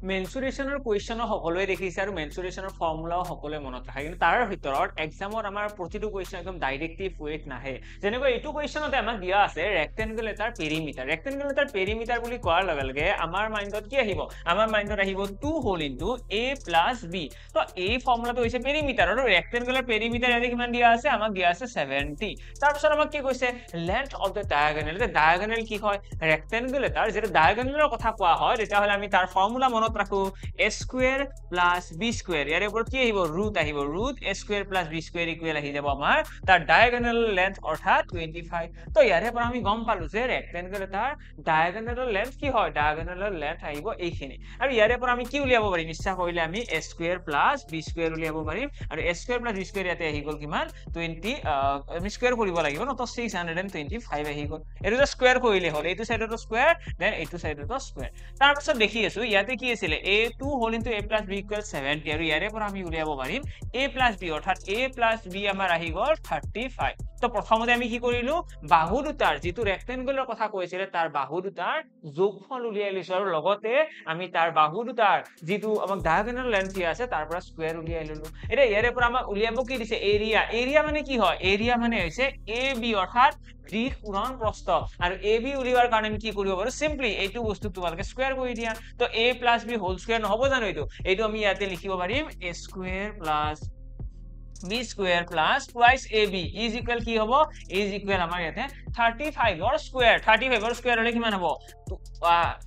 মেনচুৰেশ্যনৰ কুৱেশ্যনো সকলোৱে দেখিছে আৰু মেনচুৰেশ্যনৰ ফৰ্মুলাও সকলোৱে মনত ৰাখে, কিন্তু তাৰ ভিতৰত এক্সামত আমাৰ প্ৰতিটো কুৱেশ্যন একদম ডাইৰেক্টলি ৱেট নাহে। যেনেকৈ এইটো কুৱেশ্যনতে আমাক দিয়া আছে ৰেক্টেংগল এটাৰ পেৰিমিটাৰ। ৰেক্টেংগল এটাৰ পেৰিমিটাৰ বুলি কোৱাৰ লগে লগে আমাৰ মাইণ্ডত কি আহিব? আমাৰ মাইণ্ডত আহিব 2 whole into a plus b। তো এই ফৰ্মুলাটো হৈছে পেৰিমিটাৰ, আৰু ৰেক্টেংগুলাৰ পেৰিমিটাৰ ইয়াতে কিমান দিয়া আছে? আমাক দিয়া আছে 70। তাৰপিছত আমাক কি কৈছে? Length of the diagonal. Diagonal কি হয়? ৰেক্টেংগল এটাৰ যেতিয়া ডায়াগনেলৰ কথা কোৱা হয় তেতিয়াহ'লে আমি তাৰ ফৰ্মুলা মনত ৰাখো a square plus b square. ইয়াৰ ওপৰত কি আহিব? ৰুট আহিব। Root a square plus b square equal আহি যাব আমাৰ তাৰ ডায়াগনেল লেন্থ অৰ্থাৎ 25। তো ইয়াৰে পৰা আমি গম পালো যে ৰেক্টেংগল এটাৰ ডায়াগনেলৰ লেন্থ কি হয়? ডায়াগনেলৰ লেন্থ আহিব এইখিনি। আৰু ইয়াৰে পৰা আমি কি উলিয়াব পাৰিম? ইচ্ছা কৰিলে আমি a square plus b square উলিয়াব পাৰিম, আৰু a square plus b square ইয়াতে আহি গ'ল কিমান? 20। আমি স্কয়াৰ কৰিব লাগিব ন, তো 625 আহি গ'ল। এইটো স্কয়াৰ কৰিলে হ'ল, এইটো সাইডতো স্কয়াৰ, দেন এইটো সাইডতো স্কয়াৰ। তাৰপিছত দেখি আছো ইয়াতে কি আছিলে? a2 whole into a plus b equal 70, আৰু ইয়াৰে পৰা আমি উলিয়াব পাৰিম a প্লাছ b, অৰ্থাৎ a প্লাছ b আমাৰ আহি গ'ল 35। তো প্ৰথমতে আমি কি কৰিলো? বাহু দুটাৰ যিটো ৰেক্টেংগুলাৰ কথা কৈছিলে তাৰ বাহু দুটাৰ যোগফল উলিয়াই লৈছো, আৰু লগতে আমি তাৰ বাহু দুটাৰ যিটো আমাক ডায়াগনেল লেন্থ দিয়া আছে তাৰ পৰা স্কয়াৰ উলিয়াই ললো। এতিয়া ইয়াৰে পৰা আমাক উলিয়াব কি দিছে? এৰিয়া। এৰিয়া মানে কি হয়? এৰিয়া মানে হৈছে ab, অৰ্থাৎ দীঘ উৰণ প্ৰস্থ। আৰু ab উলিওৱাৰ কাৰণে আমি কি কৰিব পাৰো? সিম্পলি এইটো বস্তু তোমালোকে স্কয়াৰ কৰি দিয়া। তো a plus b whole square নহব জানো? এইটো আমি ইয়াতে লিখিব পাৰিম a square plus b square plus twice ab is equal কি হ'ব? ইজ ইকুৱেল আমাৰ ইয়াতে 35 ৰ স্কয়াৰ। 35 ৰ স্কয়াৰ হলে কিমান হ'ব?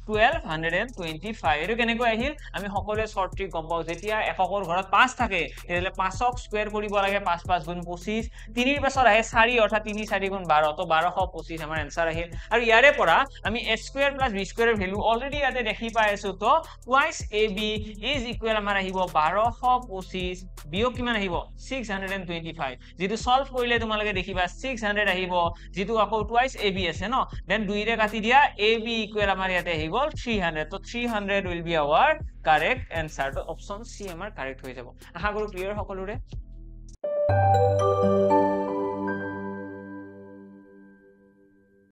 1225। এইটো কেনেকৈ আহিল? আমি সকলোৱে শৰ্ট ট্ৰিক গম পাওঁ, যেতিয়া এককৰ ঘৰত 5 থাকে তেতিয়াহলে 5ক স্কয়াৰ কৰিব লাগে, 5 5 গুণ 25। 3 ৰ পাছত আহে 4, অৰ্থাৎ 3 4 গুণ 12, তো 1225 আমাৰ এনসাৰ আহিল। আৰু ইয়াৰে পৰা আমি a স্কয়াৰ প্লাছ b স্কয়াৰৰ ভ্যালু অলৰেডি ইয়াতে দেখি পাই আছো, তো টুৱাইস ab ইজ ইকুৱেল আমাৰ আহিব 1225, বিয়োগ কিমান আহিব? 625। যেটো সলভ কৰিলে তোমালোকে দেখিবা 600 আহিব, যেটো আকৌ টুৱাইস ab আছে ন, দেন 2 ৰে কাটি দিয়া ab ইকুৱেল আমাৰ ইয়াতে আহি গ'ল 300। তো 300 will be our correct answer। তো অপশন সি আমাৰ কাৰেক্ট হৈ যাব। আশা কৰো ক্লিয়াৰ সকলোৰে।